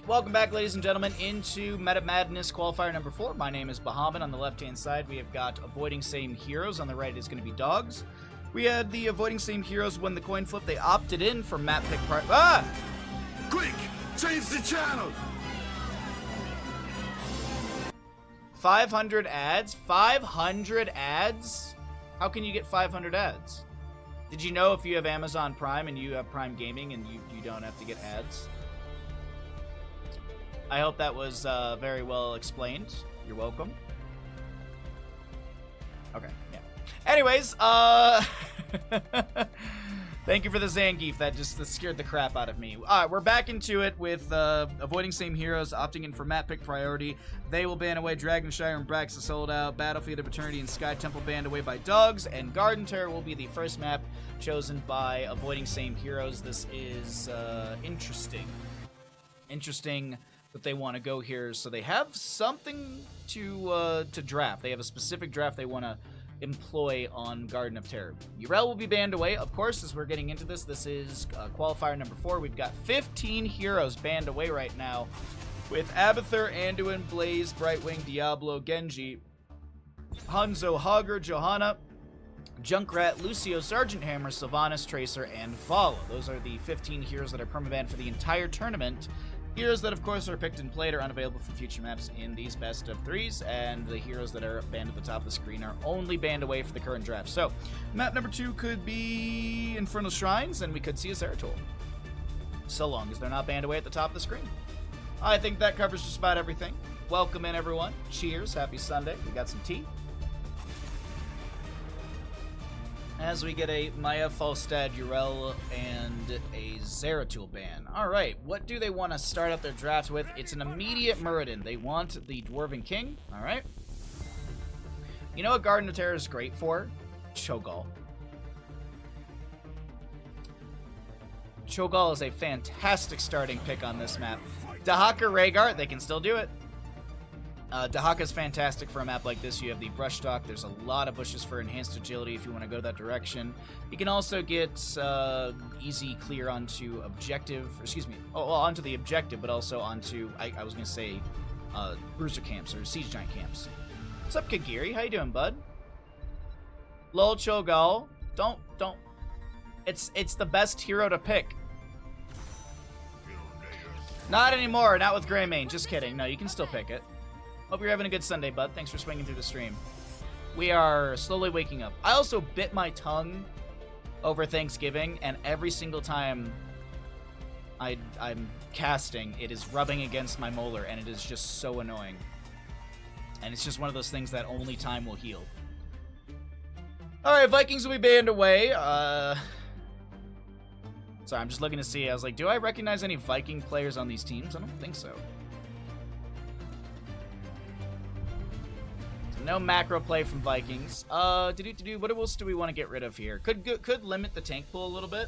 Welcome back, ladies and gentlemen, into Meta Madness Qualifier number 4. My name is Bahamut. On the left-hand side, we have got Avoiding Same Heroes. On the right is going to be Dogs. We had the Avoiding Same Heroes win the coin flip. They opted in for map pick part. Ah! Quick! Change the channel! 500 ads? 500 ads? How can you get 500 ads? Did you know if you have Amazon Prime and you have Prime Gaming and you don't have to get ads? I hope that was very well explained. You're welcome. Okay, yeah. Anyways, thank you for the Zangief. That scared the crap out of me. Alright, we're back into it with Avoiding Same Heroes, opting in for map pick priority. They will ban away Dragonshire and Braxa sold out. Battlefield of Eternity and Sky Temple banned away by Dogs. And Garden Terror will be the first map chosen by Avoiding Same Heroes. This is interesting. Interesting that they want to go here. So they have something to draft. They have a specific draft they want to employ on Garden of Terror. Urel will be banned away, of course, as we're getting into this. This is qualifier number 4. We've got 15 heroes banned away right now, with Abathur, Anduin, Blaze, Brightwing, Diablo, Genji, Hanzo, Hogger, Johanna, Junkrat, Lucio, Sergeant Hammer, Sylvanas, Tracer, and Vala. Those are the 15 heroes that are permabanned for the entire tournament. Heroes that, of course, are picked and played are unavailable for future maps in these best of 3s, and the heroes that are banned at the top of the screen are only banned away for the current draft. So, map number 2 could be Infernal Shrines, and we could see a Zeratul, so long as they're not banned away at the top of the screen. I think that covers just about everything. Welcome in, everyone. Cheers. Happy Sunday. We got some tea. As we get a Maya, Falstad, Urel, and a Zeratul ban. Alright, what do they want to start out their draft with? It's an immediate Muradin. They want the Dwarven King. Alright. You know what Garden of Terror is great for? Cho'Gall. Cho'Gall is a fantastic starting pick on this map. Dahaka, Rhaegar, they can still do it. Dahaka is fantastic for a map like this. You have the brush stock. There's a lot of bushes for enhanced agility if you want to go that direction. You can also get easy clear onto objective, onto the objective, but also onto, I was going to say, bruiser camps or siege giant camps. What's up, Kagiri? How you doing, bud? Lol, Cho'Gall. Don't. It's the best hero to pick. Not anymore. Not with Greymane. Just kidding. No, you can still pick it. Hope you're having a good Sunday, bud. Thanks for swinging through the stream. We are slowly waking up. I also bit my tongue over Thanksgiving, and every single time I'm casting, it is rubbing against my molar, and it is just so annoying. And it's just one of those things that only time will heal. Alright, Vikings will be banned away. Sorry, I'm just looking to see. I was like, do I recognize any Viking players on these teams? I don't think so. No macro play from Vikings. What else do we want to get rid of here? Could limit the tank pool a little bit.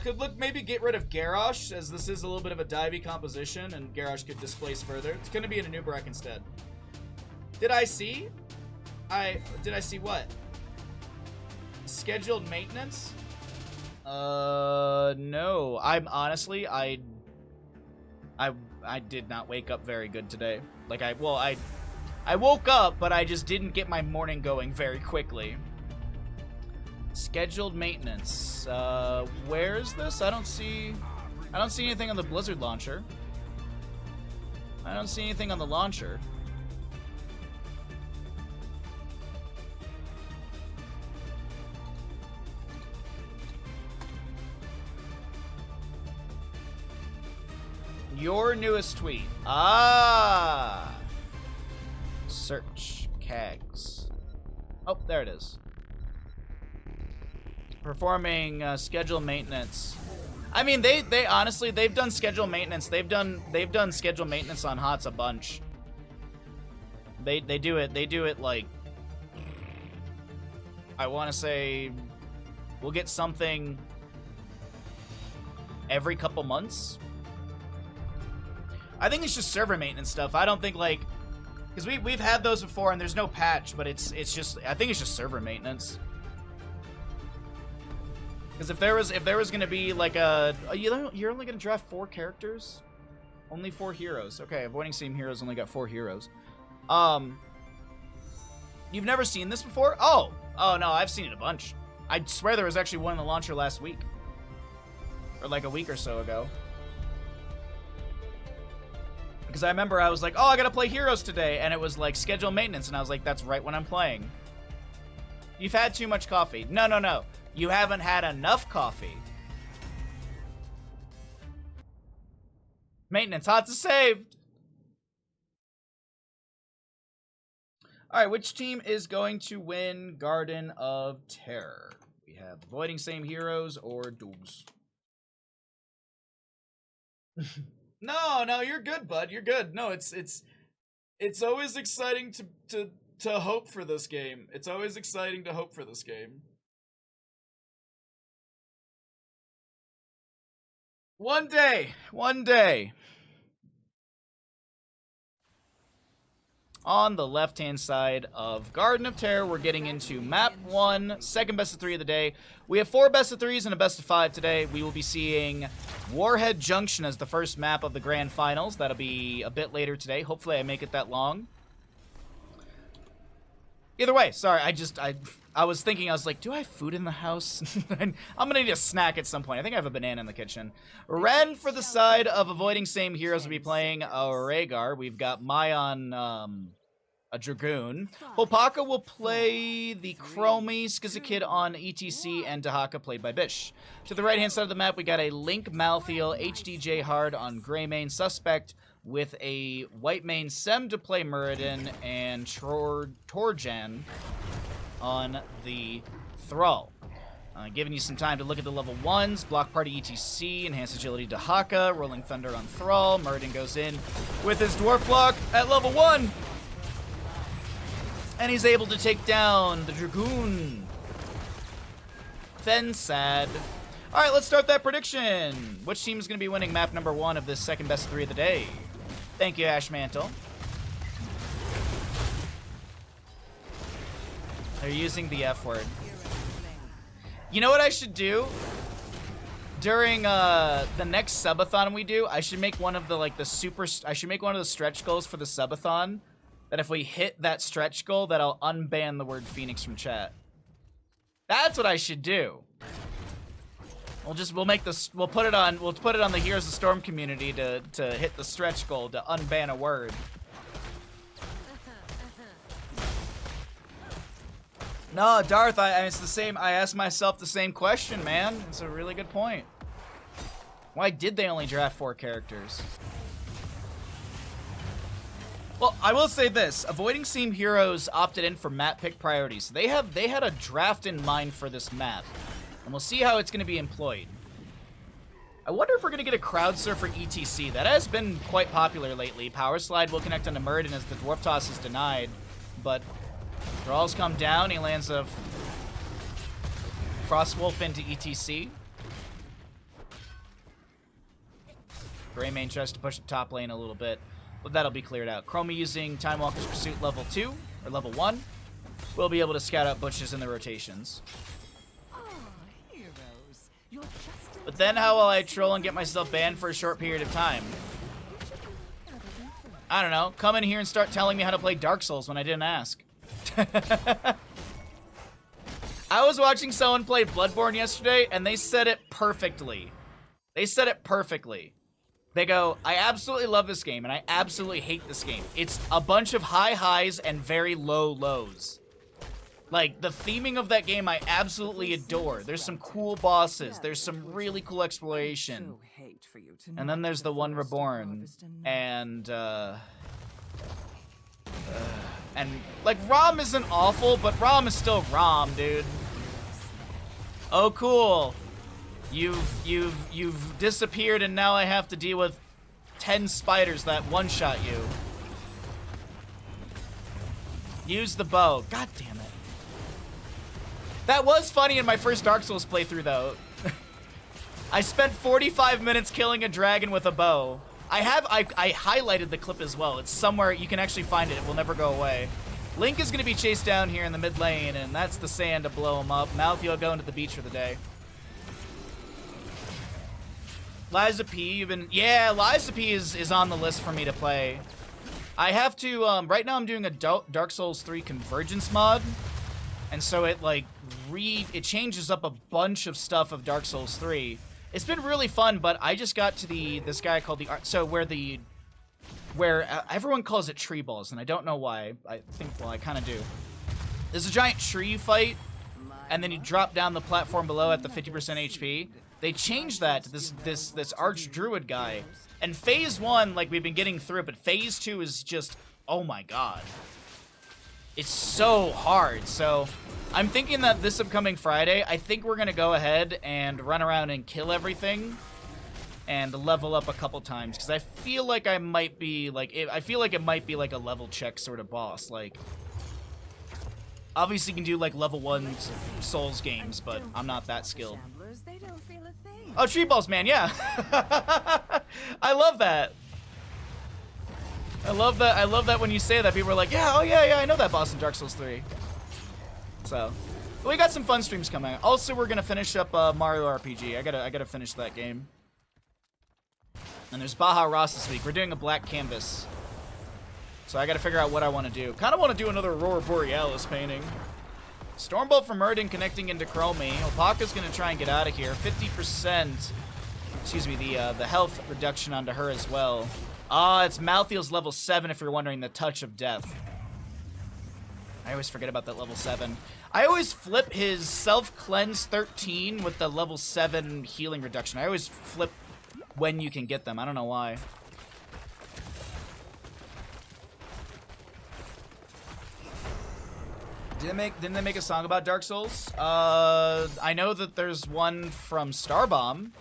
Could maybe get rid of Garrosh, as this is a little bit of a divey composition, and Garrosh could displace further. It's going to be an Anub'arak instead. Did I see what? Scheduled maintenance? No. I'm honestly, I did not wake up very good today. Like, I woke up, but I just didn't get my morning going very quickly. Scheduled maintenance. Where is this? I don't see anything on the Blizzard launcher. I don't see anything on the launcher. Your newest tweet. Ah! Search. Cags. Oh, there it is. Performing schedule maintenance. I mean, they honestly, they've done schedule maintenance. They've done schedule maintenance on HOTS a bunch. They do it like, I want to say, we'll get something every couple months. I think it's just server maintenance stuff. I don't think, like, because we've had those before and there's no patch, but it's just, I think it's just server maintenance. Because if there was gonna be like you're only gonna draft 4 characters, Only 4 heroes. Okay, avoiding same heroes only got 4 heroes. You've never seen this before? Oh no, I've seen it a bunch. I swear there was actually one in the launcher last week. Or like a week or so ago. Because I remember I was like, oh, I gotta play heroes today. And it was like schedule maintenance. And I was like, that's right when I'm playing. You've had too much coffee. No. You haven't had enough coffee. Maintenance, hot to saved. Alright, which team is going to win Garden of Terror? We have avoiding same heroes or dogs. No, you're good, bud. You're good. No, it's always exciting to hope for this game. It's always exciting to hope for this game. One day. On the left-hand side of Garden of Terror, we're getting into map 1, second best of 3 of the day. We have 4 best of 3s and a best of 5 today. We will be seeing Warhead Junction as the first map of the grand finals. That'll be a bit later today. Hopefully I make it that long. Either way, sorry, I was thinking, I was like, do I have food in the house? I'm gonna need a snack at some point. I think I have a banana in the kitchen. Ren for the side of avoiding same heroes will be playing Rhaegar. We've got Mayan, a Dragoon. Hopaka will play the Chromie, Skizakid on ETC, and Dahaka played by Bish. To the right-hand side of the map, we got a Link Malthael, HDJ Hard on Greymane, Suspect, with a white main Sem to play Muradin, and Torjan on the Thrall. Giving you some time to look at the level 1s. Block Party ETC, Enhanced Agility to Haka, Rolling Thunder on Thrall. Muradin goes in with his Dwarf Block at level 1. And he's able to take down the Dragoon. Fensad. Alright, let's start that prediction. Which team is going to be winning map number 1 of this second best of 3 of the day? Thank you, Ash Mantle. They're using the F word. You know what I should do? During the next subathon we do, I should make one of the I should make one of the stretch goals for the subathon. That if we hit that stretch goal, that I'll unban the word Phoenix from chat. That's what I should do. We'll put it on the Heroes of Storm community to hit the stretch goal to unban a word. No, Darth, it's the same. I asked myself the same question, man. It's a really good point. Why did they only draft 4 characters? Well, I will say this. Avoiding Seam Heroes opted in for map pick priorities. They had a draft in mind for this map. And we'll see how it's going to be employed. I wonder if we're going to get a crowd surf for ETC. That has been quite popular lately. Power Slide will connect onto Muradin as the Dwarf Toss is denied. But Thralls come down. He lands a Frostwolf into ETC. Greymane tries to push the top lane a little bit. But that'll be cleared out. Chromie using Time Walker's Pursuit level 2, or level 1. We'll be able to scout out bushes in the rotations. But then how will I troll and get myself banned for a short period of time? I don't know. Come in here and start telling me how to play Dark Souls when I didn't ask. I was watching someone play Bloodborne yesterday, and they said it perfectly. They said it perfectly. They go, I absolutely love this game, and I absolutely hate this game. It's a bunch of high highs and very low lows. Like, the theming of that game I absolutely adore. There's some cool bosses. There's some really cool exploration. And then there's the one Reborn. And like, ROM isn't awful, but ROM is still ROM, dude. Oh, cool. You've disappeared, and now I have to deal with 10 spiders that one-shot you. Use the bow. God damn it. That was funny in my first Dark Souls playthrough, though. I spent 45 minutes killing a dragon with a bow. I highlighted the clip as well. It's somewhere, you can actually find it. It will never go away. Link is going to be chased down here in the mid lane, and that's the sand to blow him up. Malthael going to the beach for the day. Liza P, you've been... Yeah, Liza P is on the list for me to play. I have to... right now I'm doing a Dark Souls 3 Convergence mod. And so it, like, it changes up a bunch of stuff of Dark Souls 3. It's been really fun, but I just got to this guy called the... So where everyone calls it tree balls, and I don't know why. I think, well, I kind of do. There's a giant tree you fight, and then you drop down the platform below at the 50% HP. They changed that to this Archdruid guy. And Phase 1, like, we've been getting through it, but Phase 2 is just, oh my god. It's so hard. So I'm thinking that this upcoming Friday, I think we're going to go ahead and run around and kill everything. And level up a couple times, because I feel like I might be like it might be like a level check sort of boss. Like, obviously you can do like level 1 Souls games, but I'm not that skilled. Oh, tree balls, man, yeah. I love that. I love that when you say that, people are like, yeah, oh yeah, I know that boss in Dark Souls 3. So, we got some fun streams coming. Also, we're gonna finish up Mario RPG. I gotta finish that game. And there's Baja Ross this week. We're doing a black canvas. So I gotta figure out what I want to do. Kind of want to do another Aurora Borealis painting. Stormbolt from Murden connecting into Chromie. Opaka's gonna try and get out of here. 50%, excuse me, the health reduction onto her as well. It's Malthiel's level 7, if you're wondering, the Touch of Death. I always forget about that level 7. I always flip his Self-Cleanse 13 with the level 7 healing reduction. I always flip when you can get them. I don't know why. Didn't they make a song about Dark Souls? I know that there's one from Starbomb.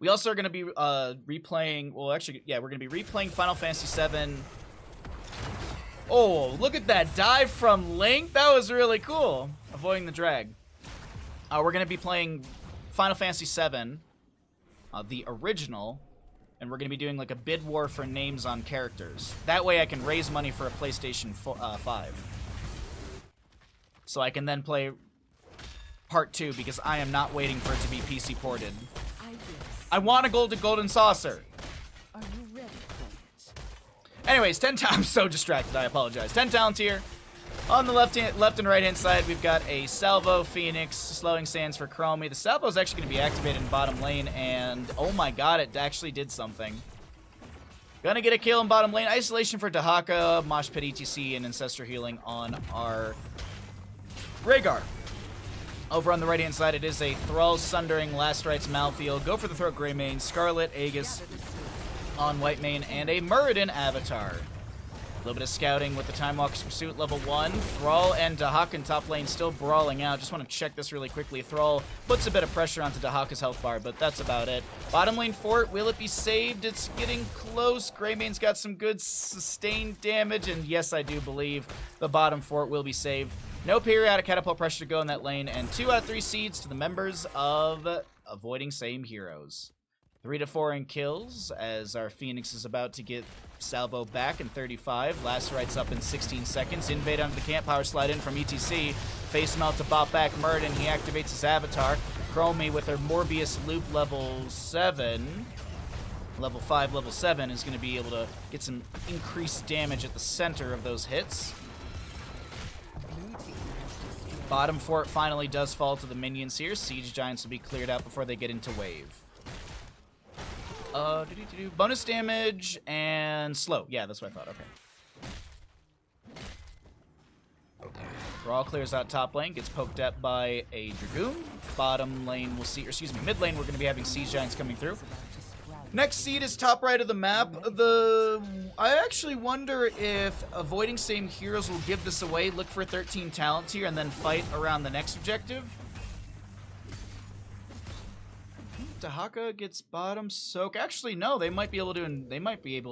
We also are going to be replaying, well actually, yeah, we're going to be replaying Final Fantasy VII. Oh, look at that dive from Link. That was really cool. Avoiding the drag. We're going to be playing Final Fantasy VII, the original, and we're going to be doing like a bid war for names on characters. That way I can raise money for a PlayStation 5. So I can then play Part 2, because I am not waiting for it to be PC ported. I want a golden saucer. Are you ready for it? Anyways, 10 times. I'm so distracted. I apologize. 10 talents here. On the left and right hand side, we've got a Salvo, Phoenix, Slowing Sands for Chromie. The Salvo is actually going to be activated in bottom lane, and oh my god, it actually did something. Gonna get a kill in bottom lane. Isolation for Dahaka, Mosh Pit ETC, and Ancestor Healing on our Rhaegar. Over on the right-hand side, it is a Thrall, Sundering, Last Rites, Malthael, Go for the Throat, Greymane, Scarlet, Aegis on Whitemane, and a Muradin Avatar. A little bit of scouting with the Time Walker's Pursuit, level 1. Thrall and Dahaka in top lane still brawling out. Just want to check this really quickly. Thrall puts a bit of pressure onto Dahaka's health bar, but that's about it. Bottom lane fort, will it be saved? It's getting close. Greymane's got some good sustained damage, and yes, I do believe the bottom fort will be saved. No periodic catapult pressure to go in that lane, and 2 out of 3 seeds to the members of Avoiding Same Heroes. 3 to 4 in kills, as our Phoenix is about to get Salvo back in 35. Last Rites up in 16 seconds. Invade onto the camp, power slide in from ETC. Face melt to bop back Murden. He activates his avatar. Chromie with her Morbius loop level 7. Level 5, level 7 is going to be able to get some increased damage at the center of those hits. Bottom fort finally does fall to the minions here. Siege Giants will be cleared out before they get into wave. Bonus damage and slow. Yeah, that's what I thought. Okay. Brawl clears out top lane, gets poked at by a Dragoon. Bottom lane we'll see, or excuse me, mid lane we're going to be having Siege Giants coming through. Next seed is top right of the map. I actually wonder if Avoiding Same Heroes will give this away, look for 13 talents here, and then fight around the next objective. Dahaka gets bottom soak. Actually, no, they might be able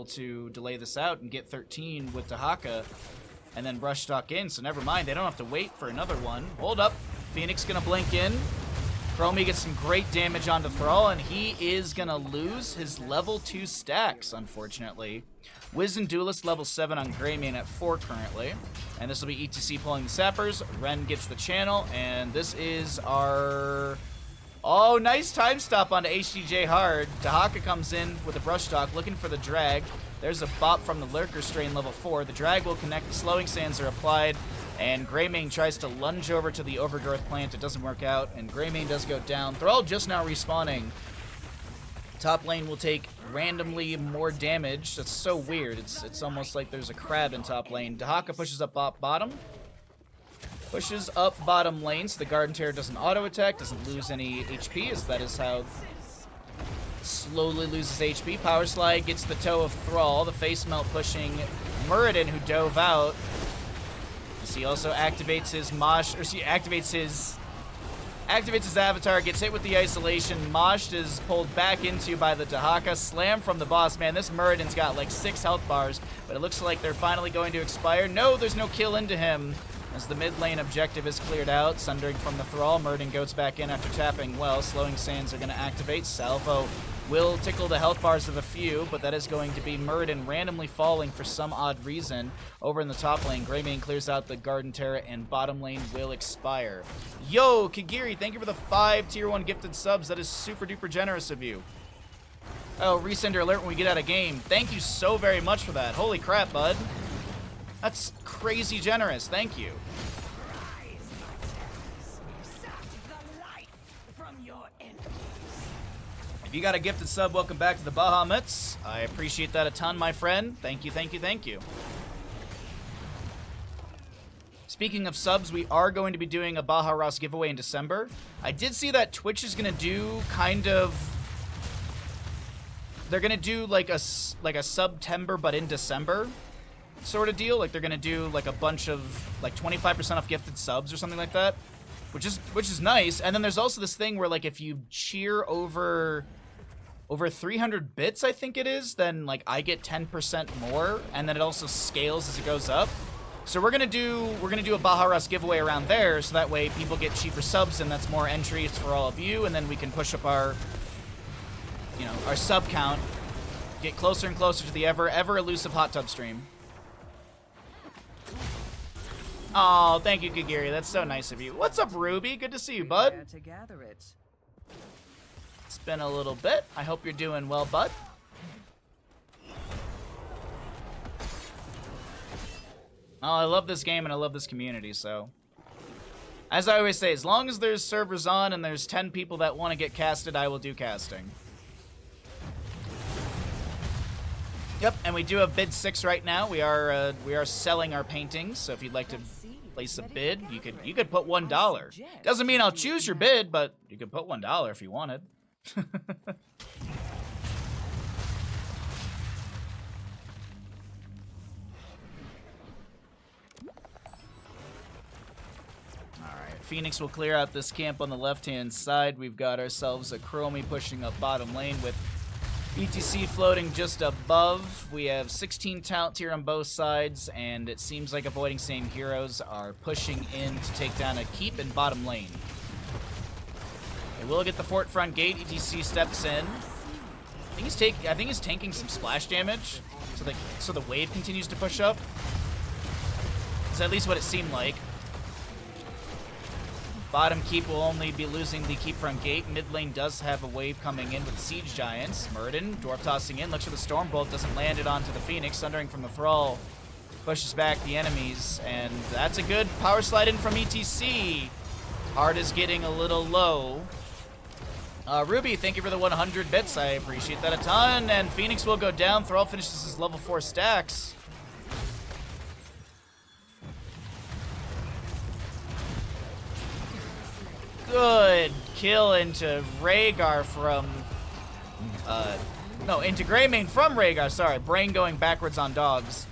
to delay this out and get 13 with Dahaka, and then brush stock in. So never mind, they don't have to wait for another one. Hold up, Phoenix gonna blink in. Chromie gets some great damage onto Thrall, and he is gonna lose his level 2 stacks, unfortunately. Wiz and Duelist level 7 on Greymane at 4 currently. And this will be ETC pulling the Sappers. Ren gets the channel, and this is our... Oh, nice time stop onto HDJ Hard. Dahaka comes in with a Brush Talk, looking for the drag. There's a bop from the Lurker Strain level 4. The drag will connect, the slowing sands are applied, and Greymane tries to lunge over to the Overgrowth plant. It doesn't work out, and Greymane does go down. Thrall just now respawning. Top lane will take randomly more damage. That's so weird. It's almost like there's a crab in top lane. Dahaka pushes up bottom. Pushes up bottom lane, so the Garden Terror doesn't auto-attack, doesn't lose any HP, as that is how slowly loses HP. Power Slide gets the toe of Thrall, the face melt pushing Muradin, who dove out. He also activates his Mosh, or she activates his avatar, gets hit with the isolation. Moshed is pulled back into by the Dahaka. Slam from the boss. Man, this Muradin's got like 6 health bars, but it looks like they're finally going to expire. No, there's no kill into him, as the mid lane objective is cleared out. Sundering from the Thrall. Muradin goes back in after tapping well. Slowing Sands are going to activate. Salvo will tickle the health bars of a few, but that is going to be Muradin randomly falling for some odd reason. Over in the top lane, Greymane clears out the Garden Terror, and bottom lane will expire. Yo, Kagiri, thank you for the 5 tier 1 gifted subs. That is super duper generous of you. Oh, resender alert when we get out of game. Thank you so very much for that. Holy crap, bud. That's crazy generous. Thank you. If you got a gifted sub, welcome back to the Bahamuts. I appreciate that a ton, my friend. Thank you, thank you, thank you. Speaking of subs, we are going to be doing a Baja Ross giveaway in December. I did see that Twitch is going to do kind of... They're going to do like a September but in December sort of deal. Like they're going to do like a bunch of like 25% off gifted subs or something like that. Which is nice. And then there's also this thing where like if you cheer over 300 bits, I think it is, then like I get 10% more, and then it also scales as it goes up. So we're gonna do a Baja Ross giveaway around there, so that way people get cheaper subs, and that's more entries for all of you, and then we can push up our sub count, get closer and closer to the ever elusive hot tub stream. Oh, thank you, Kagiri. That's so nice of you. What's up, Ruby? Good to see you, bud. It's been a little bit. I hope you're doing well, bud. Oh, I love this game and I love this community, so... As I always say, as long as there's servers on and there's 10 people that want to get casted, I will do casting. Yep, and we do have bid 6 right now. We are selling our paintings, so if you'd like to place a bid, you could put $1. Doesn't mean I'll choose your bid, but you could put $1 if you wanted. Alright, Phoenix will clear out this camp on the left-hand side. We've got ourselves a Chromie pushing up bottom lane with ETC floating just above. We have 16 talent tier on both sides, and it seems like Avoiding Same Heroes are pushing in to take down a keep in bottom lane. They will get the fort front gate. ETC steps in. I think he's tanking some splash damage, so the wave continues to push up. That's at least what it seemed like. Bottom keep will only be losing the keep front gate. Mid lane does have a wave coming in with Siege Giants. Muradin, Dwarf tossing in, looks for the Stormbolt, doesn't land it onto the Phoenix. Sundering from the Thrall pushes back the enemies, and that's a good power slide in from ETC. Hard is getting a little low. Ruby, thank you for the 100 bits. I appreciate that a ton. And Phoenix will go down. Thrall finishes his level 4 stacks. Good kill into Rhaegar from... no, into Greymane from Rhaegar, sorry. Brain going backwards on dogs.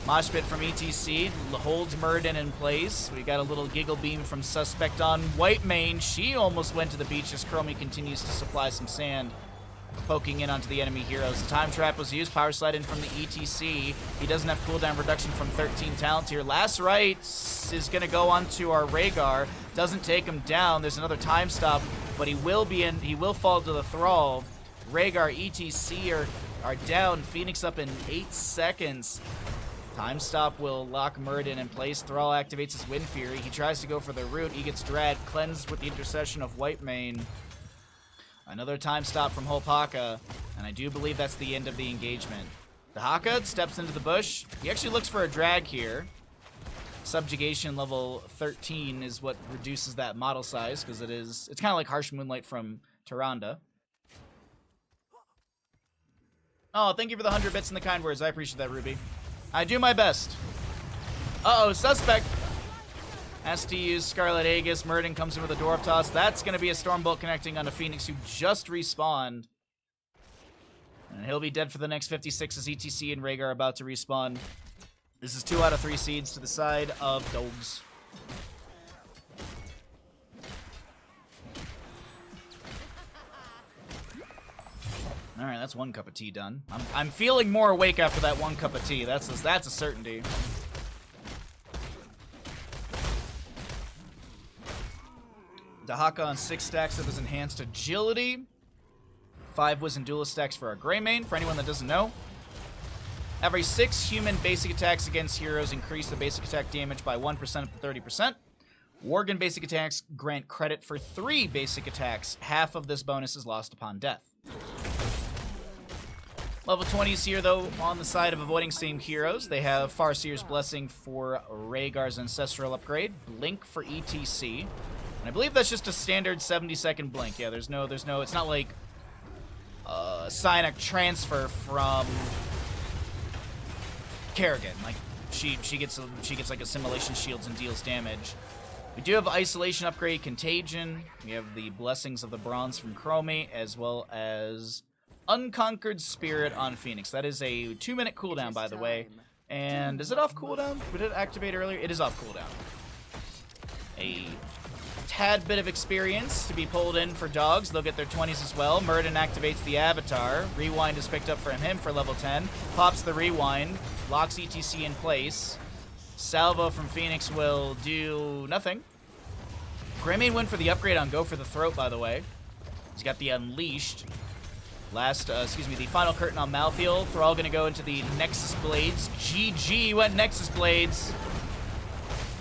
Mosh pit from ETC holds Muradin in place. We got a little giggle beam from Suspect on Whitemane. She almost went to the beach as Chromie continues to supply some sand. poking in onto the enemy heroes. The time trap was used. Power slide in from the ETC. He doesn't have cooldown reduction from 13 talents here. Last rites is going to go onto our Rhaegar. Doesn't take him down. There's another time stop, but he will be in. He will fall to the thrall. Rhaegar, ETC are down. Phoenix up in 8 seconds. Time stop will lock Muradin in place. Thrall activates his Wind Fury. He tries to go for the root. He gets dragged. Cleansed with the intercession of Whitemane. Another time stop from Hopaka, and I do believe that's the end of the engagement. Dahaka steps into the bush. He actually looks for a drag here. Subjugation level 13 is what reduces that model size, because it's kind of like Harsh Moonlight from Tyrande. Oh, thank you for the 100 bits and the kind words. I appreciate that, Ruby. I do my best. Uh-oh, suspect. Has to use Scarlet Aegis. Muradin comes in with a Dwarf Toss. That's going to be a Stormbolt connecting onto Phoenix, who just respawned. And he'll be dead for the next 56 as ETC and Rhaegar are about to respawn. This is 2 out of 3 seeds to the side of Dogs. All right, that's 1 cup of tea done. I'm feeling more awake after that 1 cup of tea. That's a certainty. Dahaka on 6 stacks of his enhanced agility. 5 Wiz and Duelist stacks for our Greymane, for anyone that doesn't know. Every 6 human basic attacks against heroes increase the basic attack damage by 1% up to 30%. Worgen basic attacks grant credit for 3 basic attacks. Half of this bonus is lost upon death. Level 20s here, though, on the side of avoiding same heroes. They have Farseer's Blessing for Rhaegar's Ancestral upgrade, Blink for ETC. And I believe that's just a standard 70-second blink. Yeah, there's no, it's not like Psionic Transfer from Kerrigan. Like, she gets like Assimilation Shields and deals damage. We do have Isolation upgrade, Contagion. We have the Blessings of the Bronze from Chromie, as well as Unconquered Spirit on Phoenix. That is a 2-minute cooldown, by the way. And is it off cooldown? Did it activate earlier? It is off cooldown. A tad bit of experience to be pulled in for Dogs. They'll get their 20s as well. Muradin activates the Avatar. Rewind is picked up from him for level 10. Pops the Rewind. Locks ETC in place. Salvo from Phoenix will do nothing. Greymane went for the upgrade on Go for the Throat, by the way. He's got the Unleashed. The final curtain on Malthael. Thrall gonna go into the Nexus Blades. GG went Nexus Blades.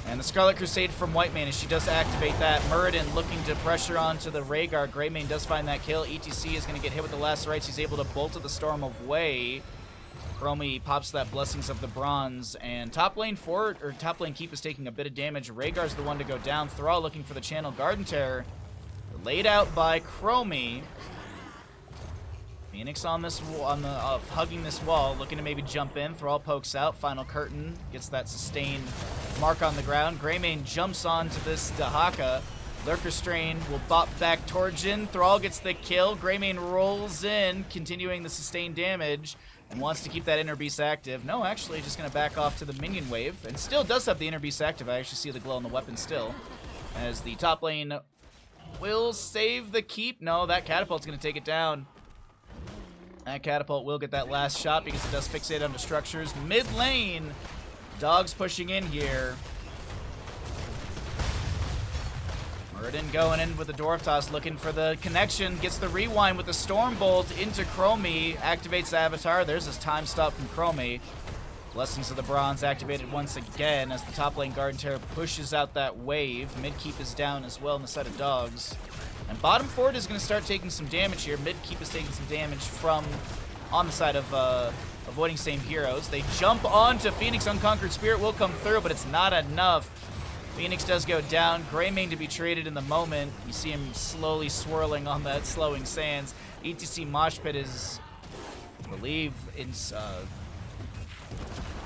And the Scarlet Crusade from Whitemane, as she does activate that. Muradin looking to pressure onto the Rhaegar. Greymane does find that kill. ETC is going to get hit with the last rites. He's able to bolt to the Storm away. Chromie pops that Blessings of the Bronze. And top lane keep is taking a bit of damage. Rhaegar's the one to go down. Thrall looking for the Channel Garden Terror. Laid out by Chromie. Phoenix on this hugging this wall, looking to maybe jump in. Thrall pokes out. Final curtain gets that sustained mark on the ground. Greymane jumps onto this Dahaka. Lurker Strain will bop back Torjin. Thrall gets the kill. Greymane rolls in, continuing the sustained damage, and wants to keep that Inner Beast active. No, actually, just going to back off to the minion wave, and still does have the Inner Beast active. I actually see the glow on the weapon still, as the top lane will save the keep. No, that catapult's going to take it down. That catapult will get that last shot because it does fixate onto structures. Mid lane, Dogs pushing in here. Muradin going in with the Dwarf Toss, looking for the connection. Gets the rewind with the Stormbolt into Chromie. Activates the Avatar. There's his time stop from Chromie. Blessings of the Bronze activated once again as the top lane Garden Terror pushes out that wave. Mid keep is down as well on the side of Dogs. And bottom forward is going to start taking some damage here. Mid keep is taking some damage from on the side of avoiding same heroes. They jump onto Phoenix. Unconquered Spirit will come through, but it's not enough. Phoenix does go down. Greymane to be traded in the moment. You see him slowly swirling on that slowing sands. ETC Mosh Pit is, I believe, it's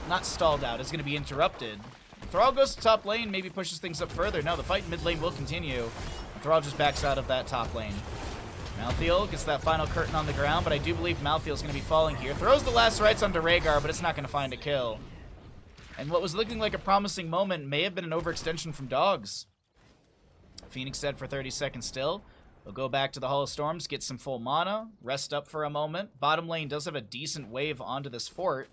not stalled out. It's going to be interrupted. Thrall goes to top lane, maybe pushes things up further. No, the fight in mid lane will continue. Thrall just backs out of that top lane. Malthael gets that final curtain on the ground, but I do believe Malthael's going to be falling here. Throws the last rites onto Rhaegar, but it's not going to find a kill. And what was looking like a promising moment may have been an overextension from Dogs. Phoenix dead for 30 seconds still. We'll go back to the Hall of Storms, get some full mana, rest up for a moment. Bottom lane does have a decent wave onto this fort.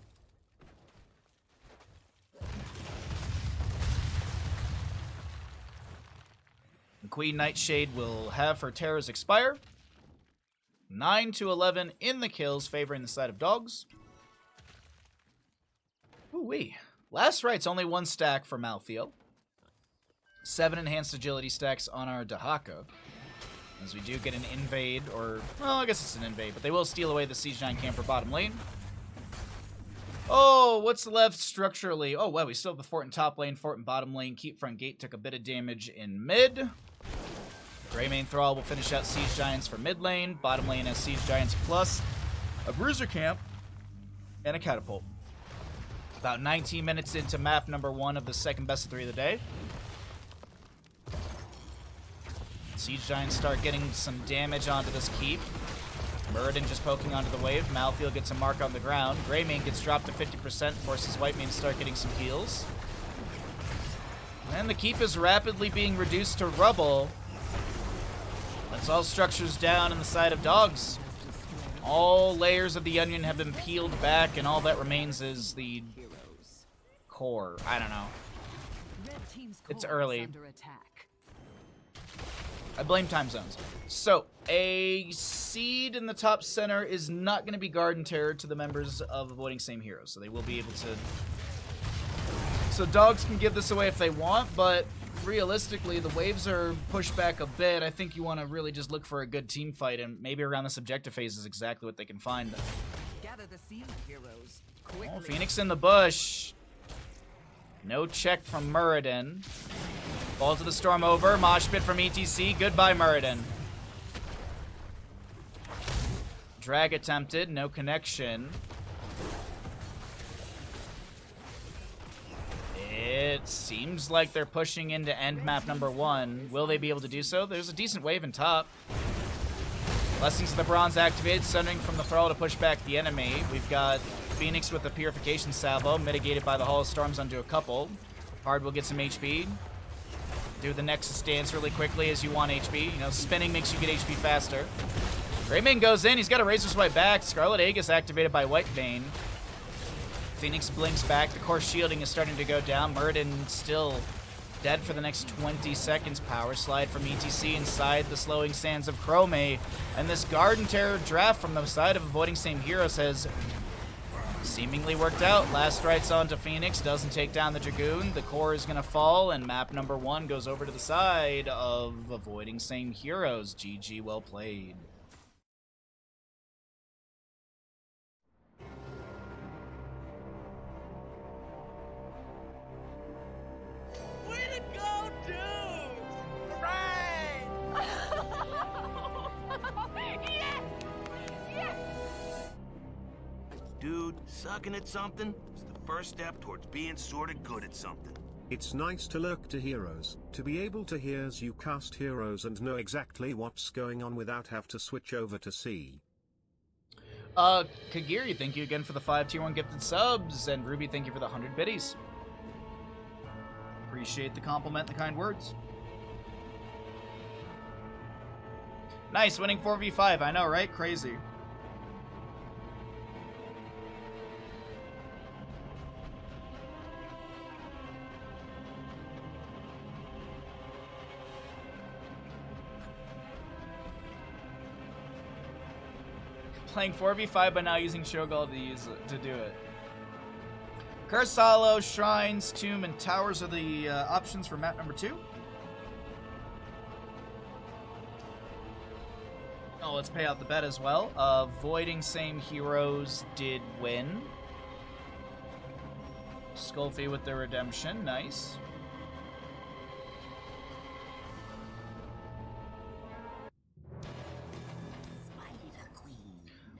The Queen Nightshade will have her terrors expire. 9 to 11 in the kills, favoring the side of dogs. Ooh-wee. Last Right's only 1 stack for Malthael. 7 enhanced agility stacks on our Dahaka. As we do get an invade, or, well, I guess it's an invade, but they will steal away the Siege Giant camper bottom lane. Oh, what's left structurally? Oh, wow, we still have the fort in top lane, fort in bottom lane. Keep front gate took a bit of damage in mid. Greymane Thrall will finish out Siege Giants for mid lane. Bottom lane has Siege Giants plus a Bruiser Camp and a Catapult. About 19 minutes into map number 1 of the second best of 3 of the day. Siege Giants start getting some damage onto this keep. Muradin just poking onto the wave. Malthael gets a mark on the ground. Greymane gets dropped to 50%, forces Whitemane to start getting some heals. And the keep is rapidly being reduced to rubble. That's all structures down in the side of dogs. All layers of the onion have been peeled back, and all that remains is the core. I don't know. It's early. I blame time zones. So, a seed in the top center is not going to be Garden Terror to the members of Avoiding Same Heroes. So they will be able to... So dogs can give this away if they want, but realistically, the waves are pushed back a bit. I think you want to really just look for a good team fight, and maybe around this objective phase is exactly what they can find. Gather the seed, heroes. Oh, Phoenix in the bush. No check from Muradin. Balls of the Storm over. Mosh pit from ETC. Goodbye, Muradin. Drag attempted. No connection. It seems like they're pushing into end map number 1. Will they be able to do so? There's a decent wave in top. Blessings of the Bronze activated, sundering from the Thrall to push back the enemy. We've got Phoenix with the Purification Salvo, mitigated by the Hall of Storms onto a couple. Hard will get some HP. Do the Nexus dance really quickly as you want HP. You know, spinning makes you get HP faster. Greymane goes in. He's got a Razor Swipe back. Scarlet Aegis activated by Whitemane. Phoenix blinks back. The core shielding is starting to go down. Muradin still dead for the next 20 seconds. Power slide from ETC inside the slowing sands of Chrome. And this Garden Terror draft from the side of Avoiding Same Heroes has seemingly worked out. Last Right's onto Phoenix. Doesn't take down the Dragoon. The core is going to fall, and map number 1 goes over to the side of Avoiding Same Heroes. GG, well played. Dude, sucking at something is the first step towards being sorta good at something. It's nice to lurk to heroes, to be able to hear as you cast heroes and know exactly what's going on without have to switch over to C. Kagiri, thank you again for the 5 tier 1 gifted subs, and Ruby, thank you for the 100 biddies. Appreciate the compliment and the kind words. Nice, winning 4v5, I know, right? Crazy. Playing 4v5 but now using Shogal to do it. Curse Hollow, Shrines, Tomb, and Towers are the options for map number 2. Oh, let's pay out the bet as well. Avoiding Same Heroes did win. Skullfy with the redemption, nice.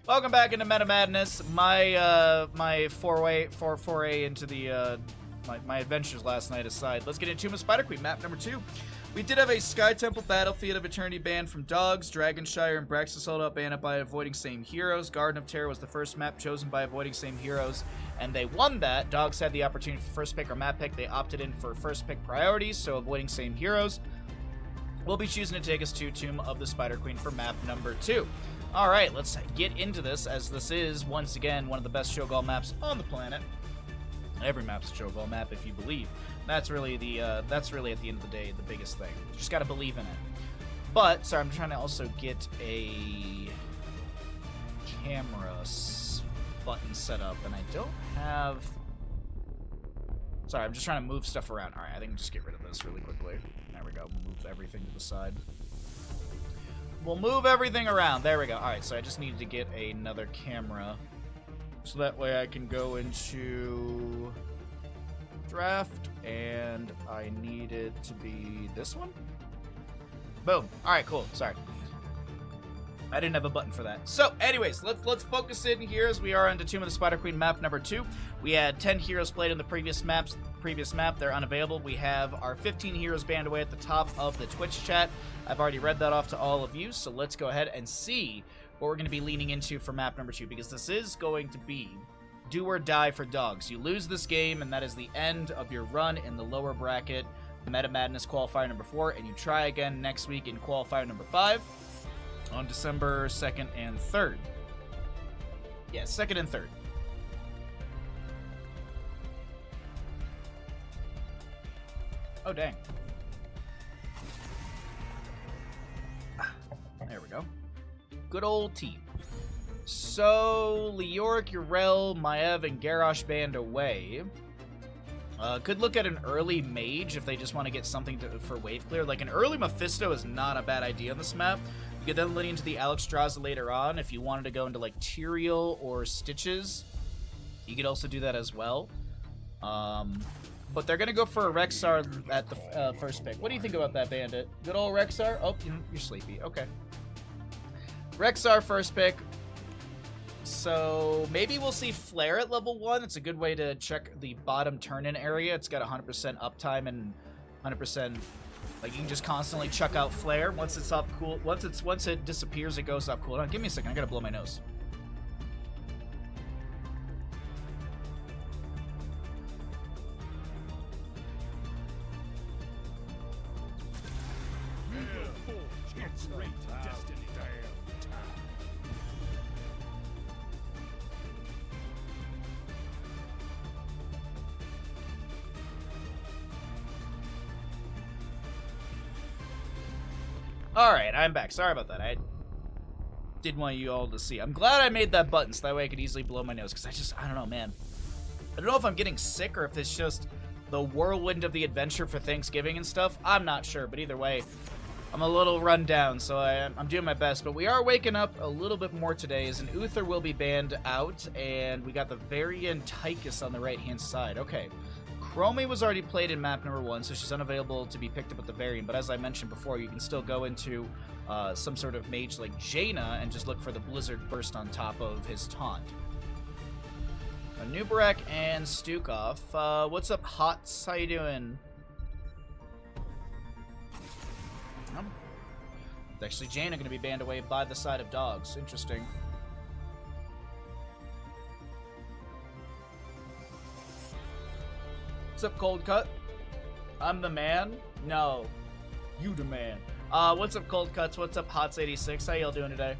Welcome back into Meta Madness. My foray into the my adventures last night aside. Let's get into Tomb of Spider Queen, map number 2. We did have a Sky Temple Battlefield of Eternity ban from Dogs, Dragonshire and Braxis sold out banned by Avoiding Same Heroes. Garden of Terror was the first map chosen by Avoiding Same Heroes, and they won that. Dogs had the opportunity for first pick or map pick. They opted in for first pick priorities, so Avoiding Same Heroes will be choosing to take us to Tomb of the Spider Queen for map number 2. All right, let's get into this, as this is, once again, one of the best Shogal maps on the planet. Every map's a Shogal map, if you believe. That's really at the end of the day, the biggest thing. You just gotta believe in it. But, sorry, I'm trying to also get a camera button set up, and I don't have... Sorry, I'm just trying to move stuff around. All right, I think I'll just get rid of this really quickly. There we go. Move everything to the side. We'll move everything around. There we go. All right, so I just needed to get another camera, so that way I can go into draft, and I need it to be this one. Boom. All right, cool. Sorry. I didn't have a button for that. So, anyways, let's focus in here as we are on Tomb of the Spider Queen map number 2. We had 10 heroes played in the previous map. They're unavailable. We have our 15 heroes banned away at the top of the Twitch chat. I've already read that off to all of you, so let's go ahead and see what we're going to be leaning into for map number 2, because this is going to be do or die for dogs. You lose this game, and that is the end of your run in the lower bracket, Meta Madness Qualifier number 4, and you try again next week in Qualifier number 5 on December 2nd and 3rd. Yeah, 2nd and 3rd. Oh, dang. There we go. Good old team. So, Leoric, Yrel, Maev, and Garrosh band away. Could look at an early mage if they just want to get something for wave clear. Like, an early Mephisto is not a bad idea on this map. You could then lean into the Alexstrasza later on if you wanted to go into, like, Tyrael or Stitches. You could also do that as well. But they're going to go for a Rexar at the first pick. What do you think about that, Bandit? Good old Rexar? Oh, you're sleepy. Okay. Rexar first pick. So maybe we'll see Flare at level 1. It's a good way to check the bottom turn-in area. It's got 100% uptime and 100%... Like, you can just constantly chuck out Flare. Once it's up cool... Once it disappears, it goes off cooldown. Give me a second. I gotta blow my nose. Alright, I'm back. Sorry about that. I didn't want you all to see. I'm glad I made that button so that way I could easily blow my nose, because I don't know, man. I don't know if I'm getting sick or if it's just the whirlwind of the adventure for Thanksgiving and stuff. I'm not sure, but either way, I'm a little run down, so I'm doing my best. But we are waking up a little bit more today, as an Uther will be banned out, and we got the Varian Tychus on the right-hand side. Okay. Chromie was already played in map number 1, so she's unavailable to be picked up at the Varian, but as I mentioned before, you can still go into some sort of mage like Jaina and just look for the Blizzard Burst on top of his taunt. Nubarak and Stukov. What's up, Hots? How you doing? It's actually Jaina going to be banned away by the side of dogs. Interesting. What's up, Cold Cut? I'm the man? No. You the man. What's up, Cold Cuts? What's up, Hots86? How y'all doing today?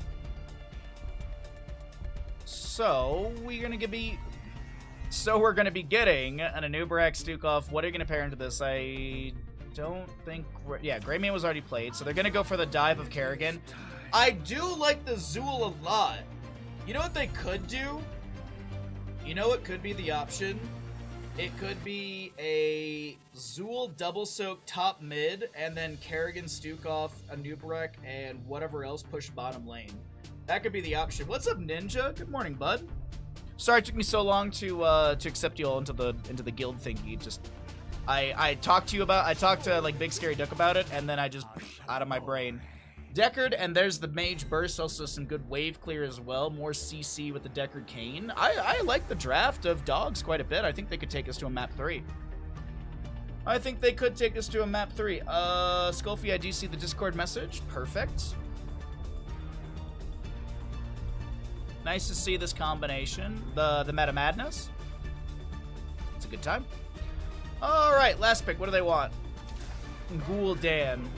So, we're gonna be getting an Anubarak Stukov. What are you gonna pair into this? I don't think... Yeah, Greymane was already played, so they're gonna go for the dive of Kerrigan. I do like the Zool a lot. You know what they could do? You know what could be the option? It could be a Zool double soak top mid, and then Kerrigan, Stukov, Anubarak, and whatever else push bottom lane. That could be the option. What's up, Ninja? Good morning, bud. Sorry it took me so long to accept you all into the guild thingy. Just I talked to like Big Scary Duck about it, and then I just out of my brain. Deckard, and there's the Mage Burst, also some good wave clear as well. More CC with the Deckard Cane. I like the draft of dogs quite a bit. I think they could take us to a map 3. Skulfy, I do see the Discord message. Perfect. Nice to see this combination. The Meta Madness. It's a good time. Alright, last pick. What do they want? Ghoul Dan.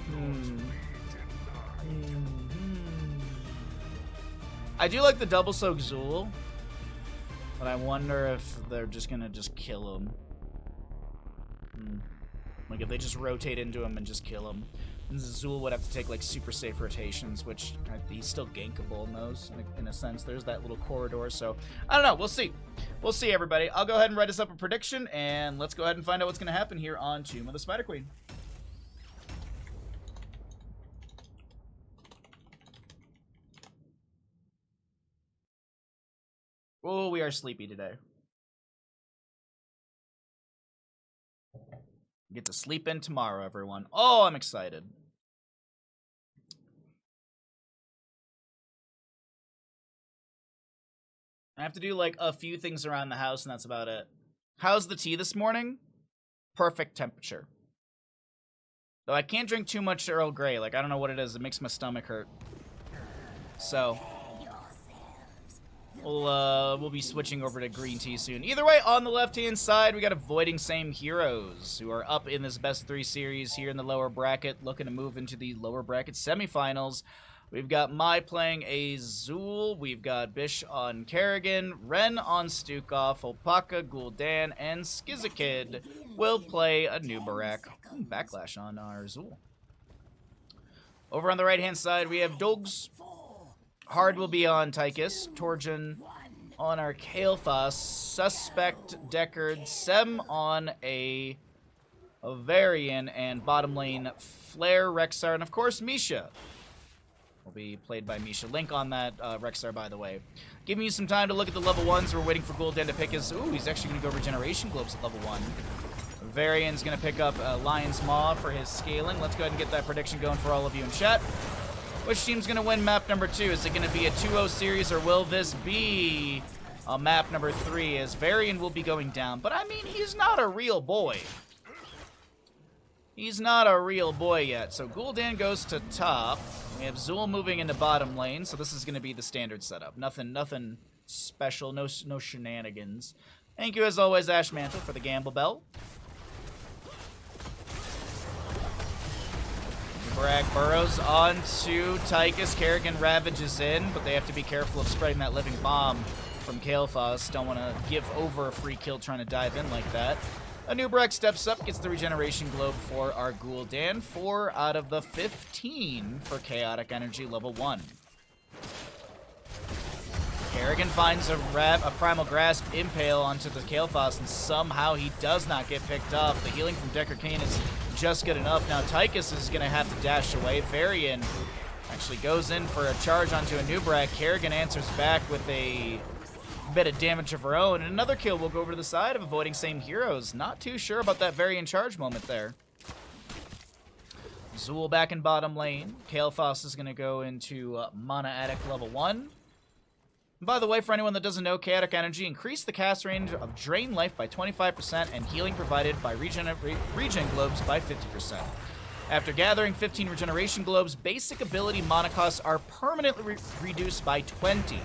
I do like the double soak Zool, but I wonder if they're just gonna kill him. Like if they just rotate into him and just kill him. And Zool would have to take like super safe rotations, which he's still gankable in those, in a sense. There's that little corridor, so I don't know. We'll see. We'll see, everybody. I'll go ahead and write us up a prediction, and let's go ahead and find out what's going to happen here on Tomb of the Spider Queen. Oh, we are sleepy today. Get to sleep in tomorrow, everyone. Oh, I'm excited. I have to do like a few things around the house, and that's about it. How's the tea this morning? Perfect temperature. Though I can't drink too much Earl Grey. Like, I don't know what it is. It makes my stomach hurt. So we'll be switching over to green tea soon. Either way, on the left-hand side, we got Avoiding Same Heroes, who are up in this best 3 series here in the lower bracket, looking to move into the lower bracket semifinals. We've got Mai playing a Zool. We've got Bish on Kerrigan, Ren on Stukov, Opaka, Gul'dan, and Skizakid will play a Nubarak. Backlash on our Zool. Over on the right-hand side, we have Dogs. Hard will be on Tychus, Torjin on our Kael'thas, Suspect, Deckard, Sem on a Varian, and bottom lane, Flare, Rexar, and of course, Misha. Will be played by Misha. Link on that Rexar, by the way. Giving you some time to look at the level 1s. We're waiting for Gul'dan to pick his... Ooh, he's actually going to go Regeneration Globes at level 1. Varian's going to pick up Lion's Maw for his scaling. Let's go ahead and get that prediction going for all of you in chat. Which team's going to win map number 2? Is it going to be a 2-0 series, or will this be a map number 3, as Varian will be going down? But, I mean, he's not a real boy. He's not a real boy yet. So Gul'dan goes to top. We have Zool moving into bottom lane, so this is going to be the standard setup. Nothing special, no shenanigans. Thank you, as always, Ash Mantle, for the Gamble Bell. Bragg burrows onto Tychus. Kerrigan ravages in, but they have to be careful of spreading that living bomb from Kael'thas. Don't want to give over a free kill trying to dive in like that. Anubarak steps up, gets the regeneration globe for our Gul'dan. 4 out of the 15 for Chaotic Energy level 1. Kerrigan finds a Primal Grasp Impale onto the Kael'thas, and somehow he does not get picked up. The healing from Deckard Cain is just good enough. Now Tychus is going to have to dash away. Varian actually goes in for a charge onto Anubarak. Kerrigan answers back with a bit of damage of her own, and another kill will go over to the side of Avoiding Same Heroes. Not too sure about that Varian charge moment there. Zool back in bottom lane. Kael'thas is going to go into Mana Addict level 1. And by the way, for anyone that doesn't know, Chaotic Energy increased the cast range of Drain Life by 25% and healing provided by Regen Globes by 50%. After gathering 15 Regeneration Globes, basic ability mana costs are permanently reduced by 20.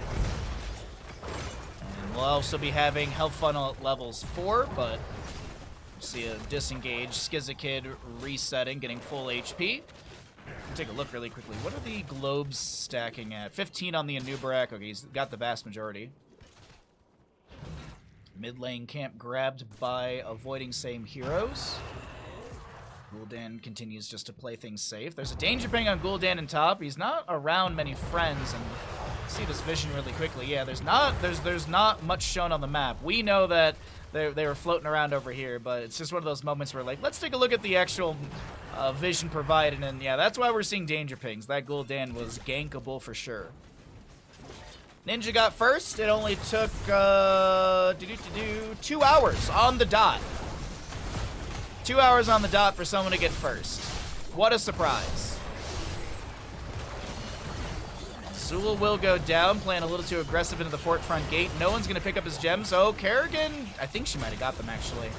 And we'll also be having Health Funnel at levels 4, but see a Disengage, Skizakid resetting, getting full HP. Take a look really quickly. What are the globes stacking at? 15 on the Anubarak. Okay, he's got the vast majority. Mid lane camp grabbed by Avoiding Same Heroes. Gul'dan continues just to play things safe. There's a danger ping on Gul'dan in top. He's not around many friends, and see this vision really quickly. Yeah, there's not much shown on the map. We know that they were floating around over here, but it's just one of those moments where, like, let's take a look at the actual vision provided, and yeah, that's why we're seeing danger pings. That Gul'dan was gankable for sure. Ninja got first. It only took 2 hours on the dot. 2 hours on the dot for someone to get first. What a surprise. Zool will go down, playing a little too aggressive into the fort front gate. No one's going to pick up his gems. Oh, Kerrigan, I think she might have got them, actually.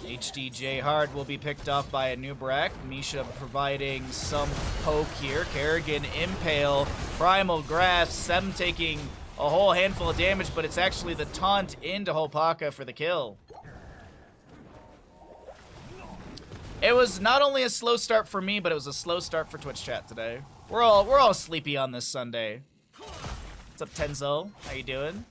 HDJ Hard will be picked off by Anubarak. Misha providing some poke here. Kerrigan Impale, Primal Grasp, Sem taking a whole handful of damage, but it's actually the taunt into Hopaka for the kill. It was not only a slow start for me, but it was a slow start for Twitch chat today. We're all sleepy on this Sunday. What's up, Tenzo? How you doing?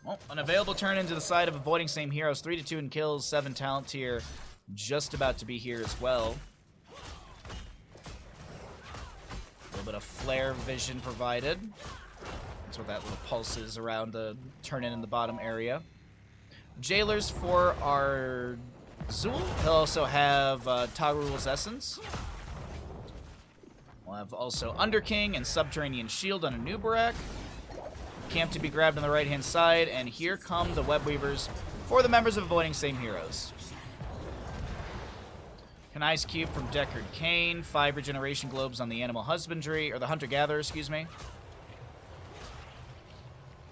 Well, an available turn into the side of avoiding same heroes. 3-2 in kills, 7 talent tier. Just about to be here as well. A little bit of flare vision provided. That's what that little pulse is around the turn in the bottom area. Jailers for our Zool. He'll also have Togrule's Essence. We'll have also Underking and Subterranean Shield on a Nubarak. Camp to be grabbed on the right-hand side, and here come the Web Weavers for the members of Avoiding Same Heroes. An Ice Cube from Deckard Cain, 5 regeneration globes on the Animal Husbandry, or the Hunter-Gatherer, excuse me.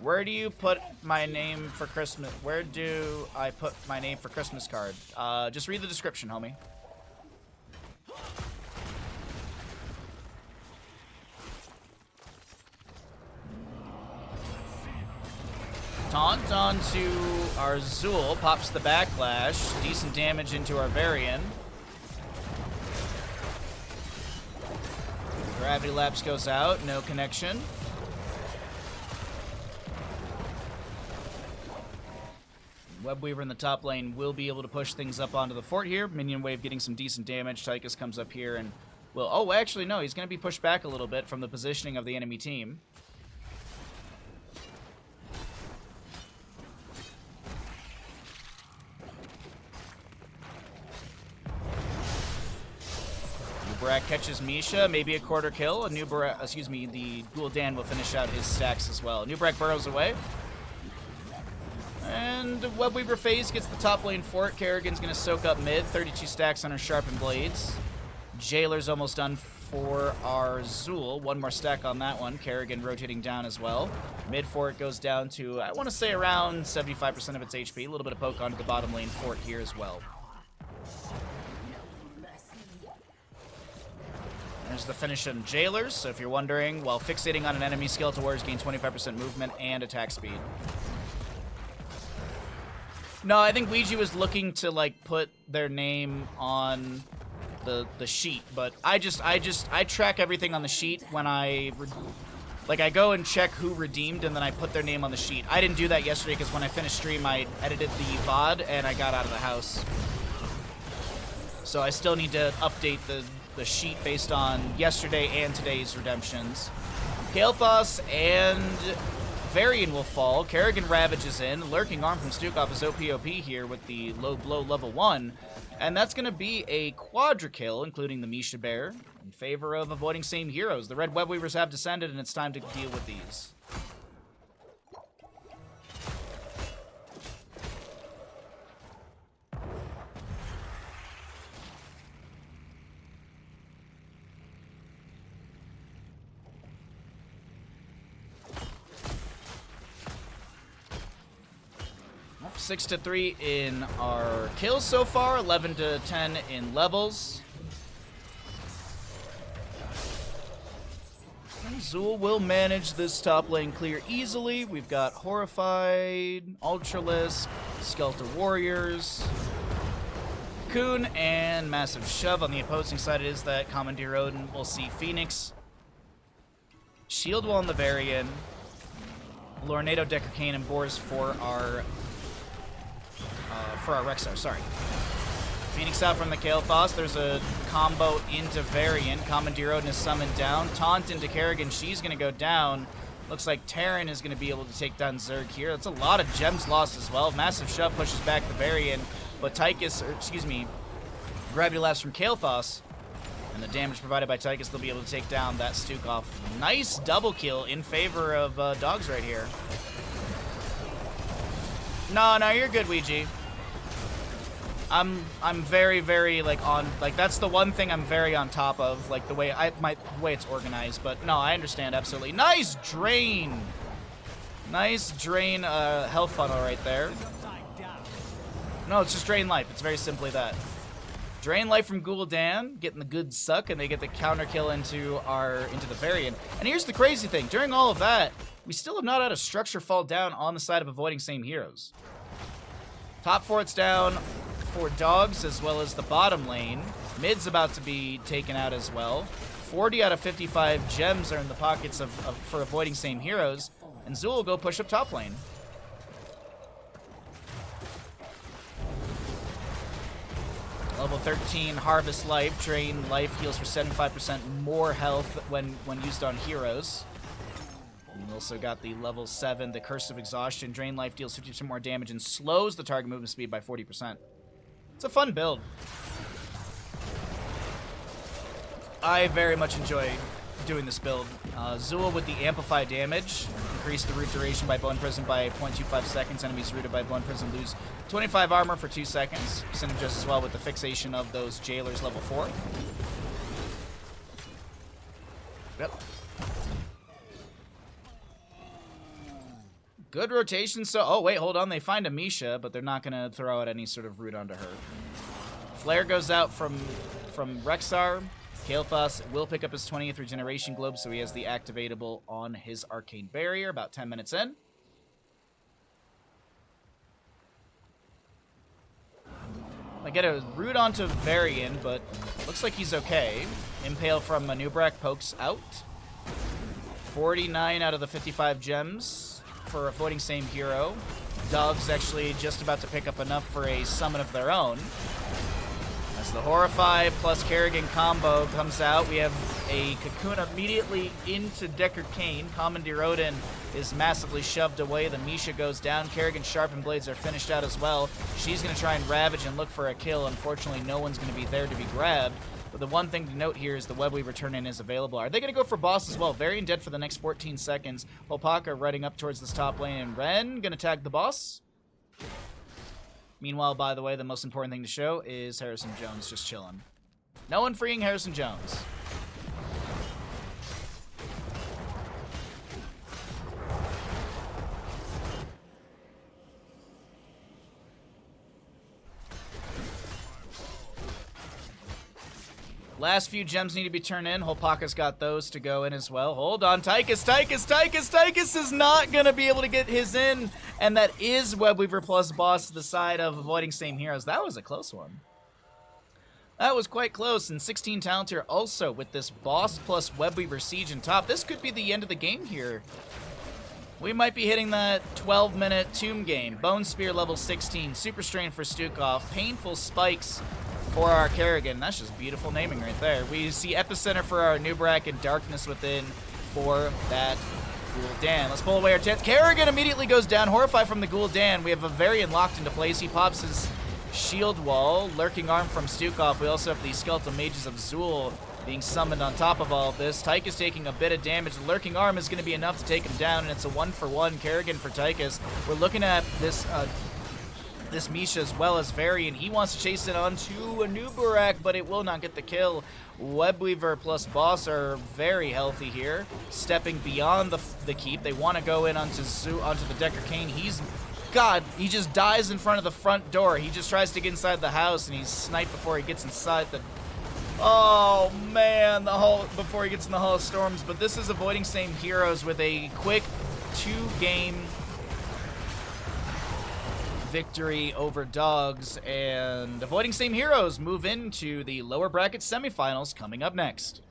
Where do you put my name for Christmas? Where do I put my name for Christmas card? Just read the description, homie. Taunt onto our Zool, pops the backlash, decent damage into our Varian. Gravity Lapse goes out, no connection. Webweaver in the top lane will be able to push things up onto the fort here. Minion Wave getting some decent damage. Tychus comes up here and will... Oh, actually, no. He's going to be pushed back a little bit from the positioning of the enemy team. Nubarak catches Misha, maybe a quarter kill. A Nubarak, excuse me, the Gul'dan will finish out his stacks as well. Nubarak burrows away. And Webweaver phase gets the top lane fort. Kerrigan's going to soak up mid. 32 stacks on her Sharpened Blades. Jailer's almost done for our Zool. One more stack on that one. Kerrigan rotating down as well. Mid fort goes down to, I want to say, around 75% of its HP. A little bit of poke onto the bottom lane fort here as well. There's the finish on Jailers. So if you're wondering, while fixating on an enemy skeletal warriors gain 25% movement and attack speed. No, I think Ouija was looking to like put their name on the sheet, but I track everything on the sheet when I go and check who redeemed and then I put their name on the sheet. I didn't do that yesterday because when I finished stream I edited the VOD and I got out of the house. So I still need to update the sheet based on yesterday and today's redemptions. Kael'thas and Varian will fall. Kerrigan ravages in. Lurking Arm from Stukov is OPOP here with the low blow level 1. And that's going to be a quadra kill, including the Misha Bear, in favor of avoiding same heroes. The Red Webweavers have descended, and it's time to deal with these. Well, 6-3 in our kills so far, 11-10 in levels. And Zool will manage this top lane clear easily. We've got Horrified, Ultralisk, Skeletal Warriors, Coon, and Massive Shove. On the opposing side is that Commandeer Odin. We'll see Phoenix, Shield Wall on the Varian, Lornado, Deckard Cain, and Boris for our Rexar, sorry. Phoenix out from the Kael'thas. There's a combo into Varian. Commandeer Odin is summoned down. Taunt into Kerrigan. She's going to go down. Looks like Terran is going to be able to take down Zerg here. That's a lot of gems lost as well. Massive Shove pushes back the Varian. But Tychus, or excuse me, Gravity Lapse from Kael'thas. And the damage provided by Tychus, they'll be able to take down that Stukov. Nice double kill in favor of Dogs right here. No, you're good, Ouija. I'm very, very like on, like that's the one thing I'm very on top of, like the way it's organized. But no, I understand absolutely. Nice drain, health funnel right there. No, it's just drain life. It's very simply that. Drain life from Gul'dan, getting the good suck, and they get the counter kill into the Varian. And here's the crazy thing: during all of that, we still have not had a structure fall down on the side of avoiding same heroes. Top 4 it's down for dogs as well as the bottom lane. Mid's about to be taken out as well. 40 out of 55 gems are in the pockets for avoiding same heroes. And Zul will go push up top lane. Level 13 Harvest Life. Drain life heals for 75% more health when used on heroes. And we also got the level 7, the Curse of Exhaustion. Drain life deals 50% more damage and slows the target movement speed by 40%. It's a fun build. I very much enjoy doing this build. Zul with the amplified damage. Increase the root duration by Bone Prison by 0.25 seconds. Enemies rooted by Bone Prison lose 25 armor for 2 seconds. Synergizes as well with the fixation of those jailers level 4. Yep. Good rotation. So, oh wait, hold on. They find Amisha, but they're not going to throw out any sort of root onto her. Flare goes out from Rexar. Kael'thas will pick up his 20th regeneration globe, so he has the activatable on his arcane barrier about 10 minutes in. I get a root onto Varian, but looks like he's okay. Impale from Manubrak pokes out. 49 out of the 55 gems for avoiding same hero. Dogs actually just about to pick up enough for a summon of their own. As the Horrify plus Kerrigan combo comes out, we have a Cocoon immediately into Decker Kane. Commandeer Odin is massively shoved away. The Misha goes down. Kerrigan's Sharpened Blades are finished out as well. She's going to try and ravage and look for a kill. Unfortunately, no one's going to be there to be grabbed. But the one thing to note here is the Webweaver turn-in is available. Are they going to go for boss as well? Varian dead for the next 14 seconds. Hopaka riding up towards this top lane. And Ren going to tag the boss. Meanwhile, by the way, the most important thing to show is Harrison Jones just chilling. No one freeing Harrison Jones. Last few gems need to be turned in. Hopaka's got those to go in as well. Hold on, Tychus is not going to be able to get his in. And that is Webweaver plus boss to the side of avoiding same heroes. That was a close one. That was quite close. And 16 talent here also with this boss plus Webweaver siege in top. This could be the end of the game here. We might be hitting that 12-minute tomb game. Bone Spear level 16. Super Strain for Stukov. Painful Spikes for our Kerrigan. That's just beautiful naming right there. We see Epicenter for our Nubrak and Darkness Within for that Gul'dan. Let's pull away our tents. Kerrigan immediately goes down. Horrify from the Gul'dan. We have a Varian locked into place. He pops his shield wall. Lurking Arm from Stukov. We also have the Skeletal Mages of Zul being summoned on top of all of this. Tychus taking a bit of damage. The Lurking Arm is going to be enough to take him down, and it's a 1-for-1 Kerrigan for Tychus. We're looking at this Misha as well as Varian. He wants to chase it onto a Nubarak, but it will not get the kill. Webweaver plus boss are very healthy here, stepping beyond the keep. They want to go in onto the Decker Kane. He just dies in front of the front door. He just tries to get inside the house, and he's sniped before he gets inside the... Oh, man, before he gets in the Hall of Storms. But this is avoiding same heroes with a quick 2-game victory over dogs, and avoiding same heroes move into the lower bracket semifinals coming up next.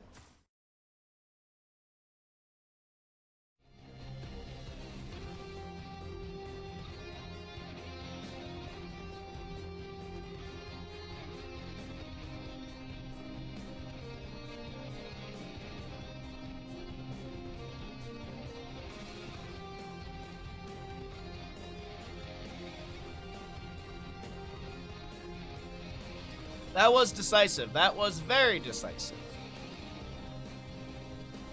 That was decisive. That was very decisive.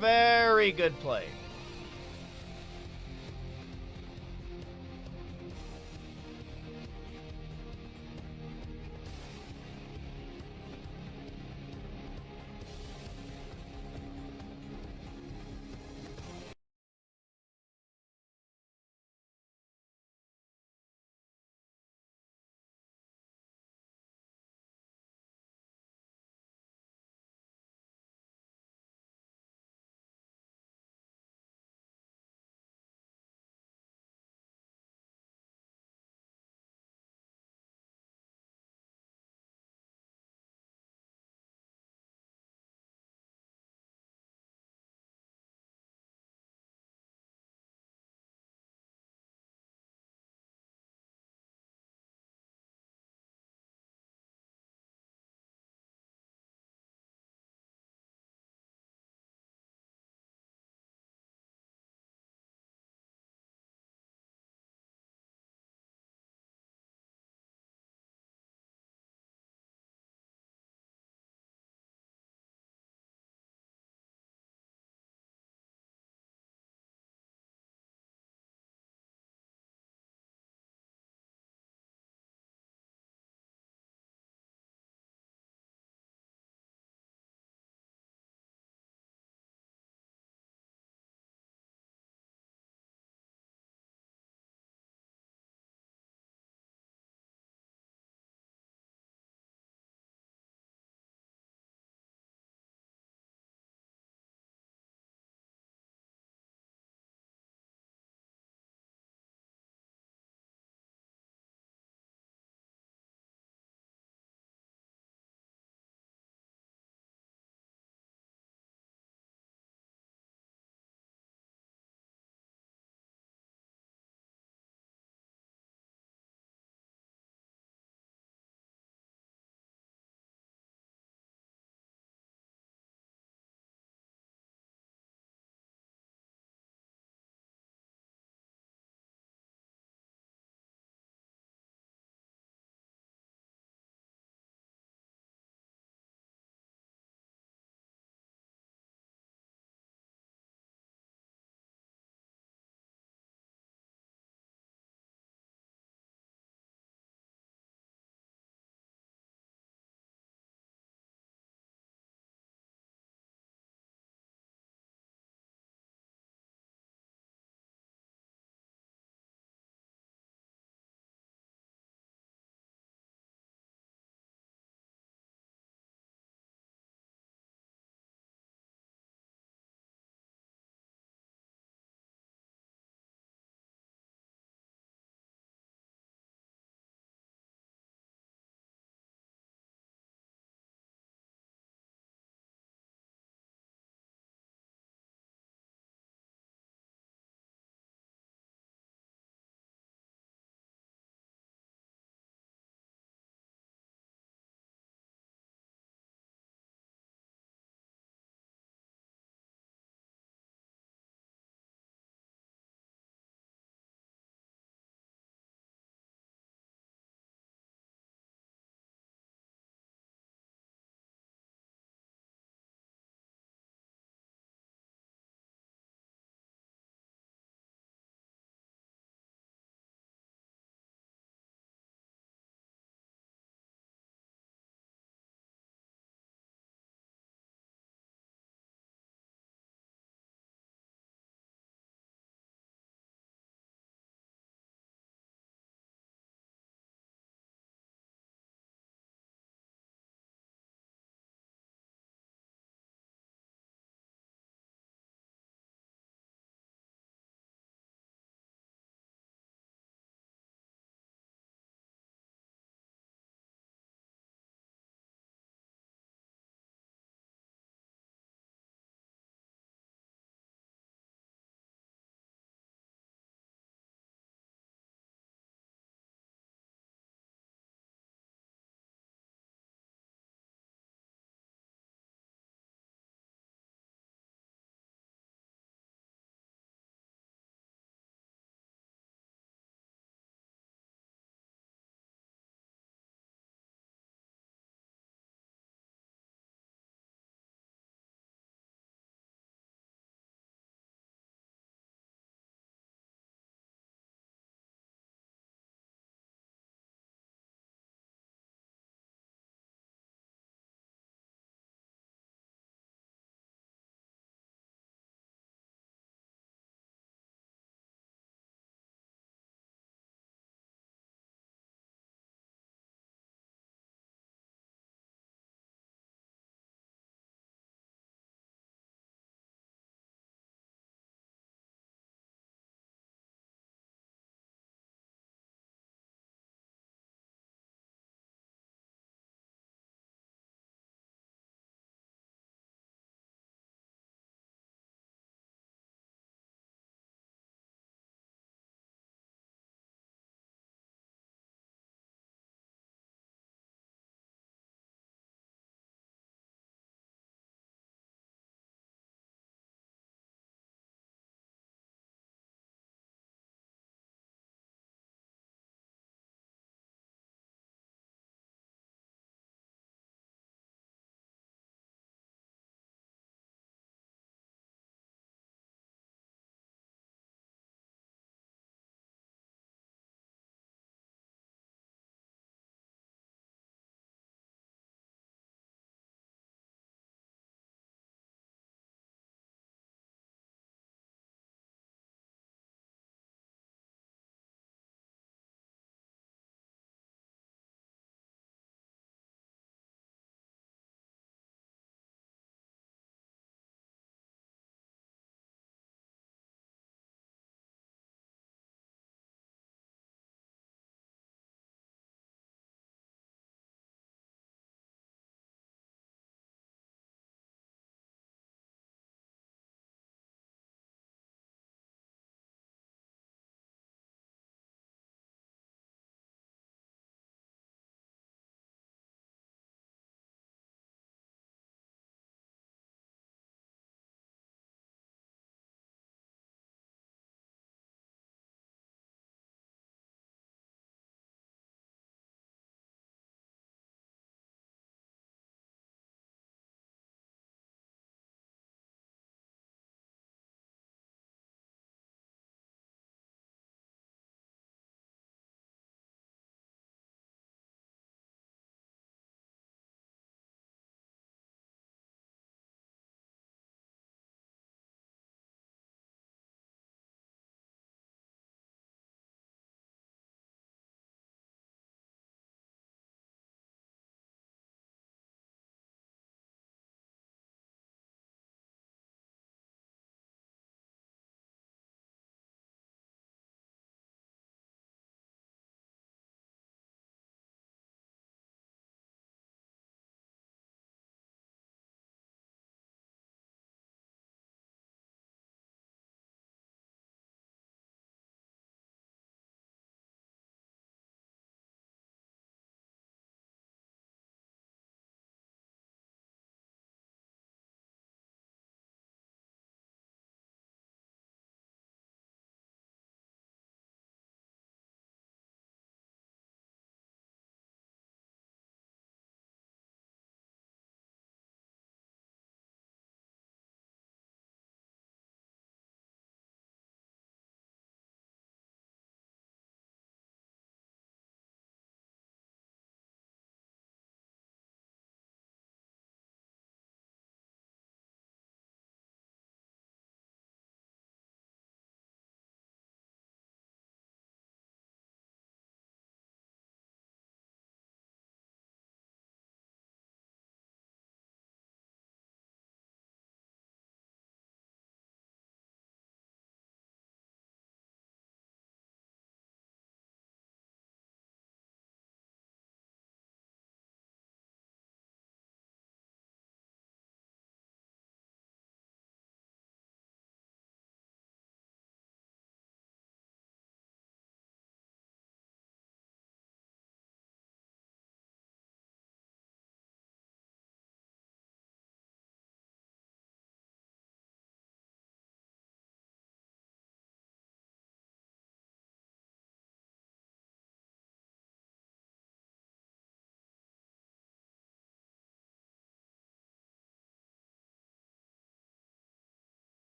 Very good play.